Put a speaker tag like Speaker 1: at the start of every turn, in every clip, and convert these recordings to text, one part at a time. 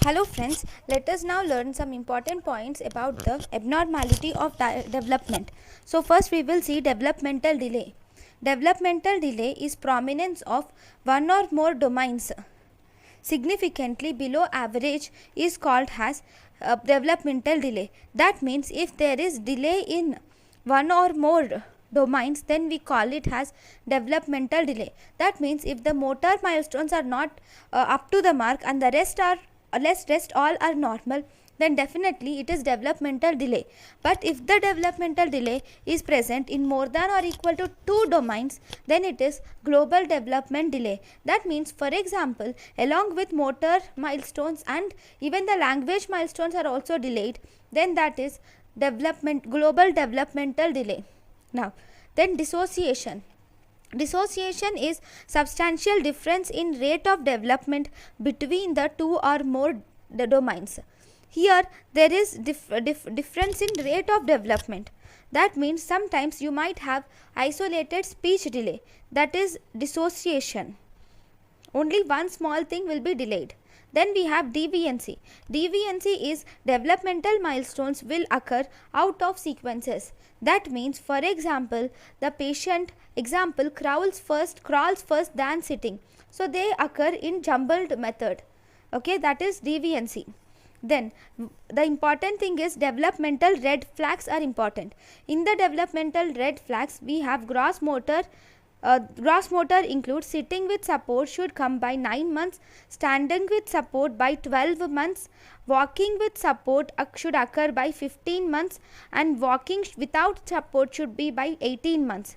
Speaker 1: Hello friends, let us now learn some important points about the abnormality of development. So first we will see developmental delay. Developmental delay is prominence of one or more domains significantly below average is called as developmental delay. That means if there is delay in one or more domains, then we call it as developmental delay. That means if the motor milestones are not up to the mark and the rest all are normal, then definitely it is developmental delay. But if the developmental delay is present in more than or equal to two domains, then it is global development delay. That means, for example, along with motor milestones and even the language milestones are also delayed, then that is global developmental delay. Now, then dissociation. Dissociation is substantial difference in rate of development between the two or more domains. Here there is difference in rate of development. That means sometimes you might have isolated speech delay, that is dissociation. Only one small thing will be delayed. Then we have deviancy. Deviancy is developmental milestones will occur out of sequences. That means, for example, the patient crawls first than sitting. So they occur in jumbled method. Okay, that is deviancy. Then the important thing is developmental red flags are important. In the developmental red flags, we have gross motor. Gross motor includes sitting with support should come by 9 months, standing with support by 12 months, walking with support should occur by 15 months, and walking without support should be by 18 months.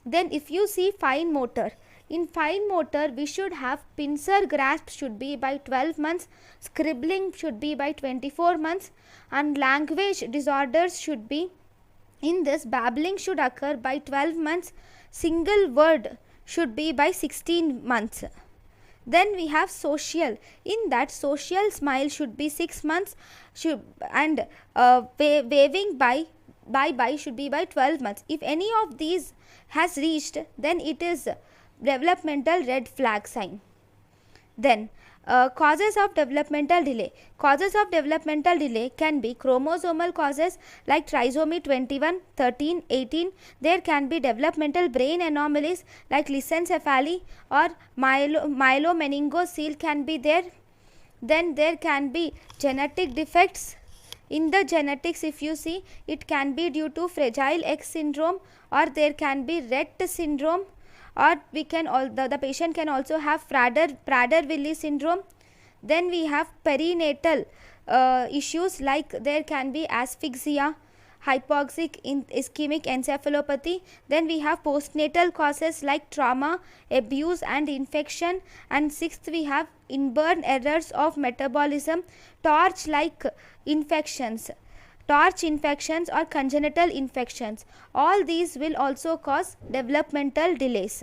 Speaker 1: Then if you see fine motor, in fine motor we should have pincer grasp should be by 12 months, scribbling should be by 24 months, and language disorders should be, in this babbling should occur by 12 months, single word should be by 16 months. Then we have social. In that, social smile should be 6 months and waving bye should be by 12 months. If any of these has reached, then it is developmental red flag sign. Then causes of developmental delay. Causes of developmental delay can be chromosomal causes like trisomy 21, 13, 18. There can be developmental brain anomalies like lissencephaly or myelomeningocele can be there. Then there can be genetic defects. In the genetics, if you see, it can be due to Fragile X syndrome, or there can be Rett syndrome, or we can the patient can also have Prader-Willi syndrome. Then we have perinatal issues like there can be asphyxia, hypoxic ischemic encephalopathy. Then we have postnatal causes like trauma, abuse and infection. And sixth, we have inborn errors of metabolism, torch like infections. Torch infections or congenital infections. All these will also cause developmental delays.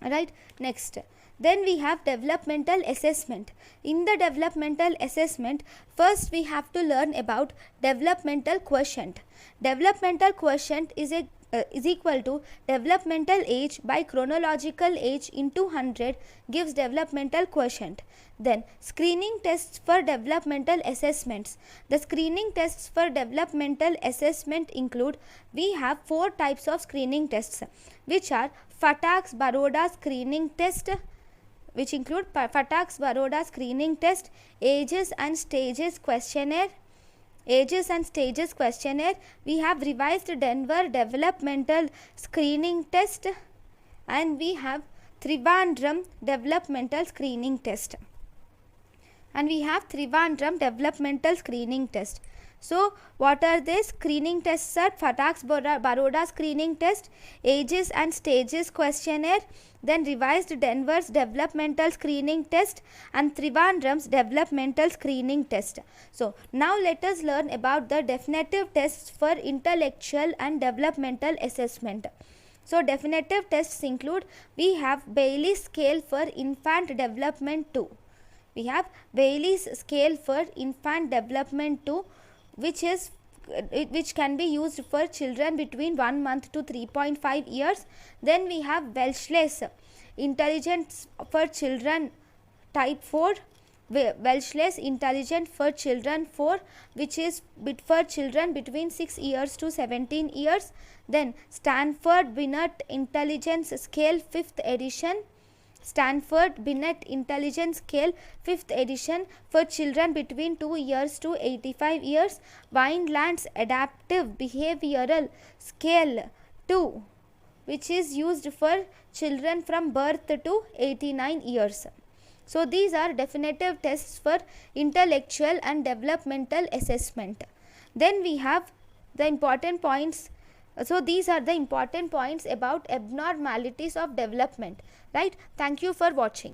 Speaker 1: Right, next. Then we have developmental assessment. In the developmental assessment, first we have to learn about developmental quotient. Developmental quotient is equal to developmental age by chronological age into 100 gives developmental quotient. Then screening tests for developmental assessments. The screening tests for developmental assessment include, we have 4 types of screening tests, which are Fataks-Baroda screening test, which include Fataks-Baroda screening test, ages and stages questionnaire. Ages and stages questionnaire. We have revised Denver developmental screening test, and we have Trivandrum developmental screening test. And we have Trivandrum developmental screening test. So what are they? Screening tests are Fataks-Baroda screening test, ages and stages questionnaire, then revised Denver's developmental screening test, and Trivandrum's developmental screening test. So now let us learn about the definitive tests for intellectual and developmental assessment. So definitive tests include, we have Bailey's scale for infant development 2. We have Bailey's scale for infant development 2, which can be used for children between 1 month to 3.5 years. Then we have Welch's intelligence for children type 4. Welsh's Intelligence for Children 4, which is for children between 6 years to 17 years. Then Stanford Binet Intelligence Scale 5th edition. Stanford Binet Intelligence Scale 5th edition for children between 2 years to 85 years. Vineland's Adaptive Behavioral Scale 2, which is used for children from birth to 89 years. So these are definitive tests for intellectual and developmental assessment. Then we have the important points. So these are the important points about abnormalities of development, right? Thank you for watching.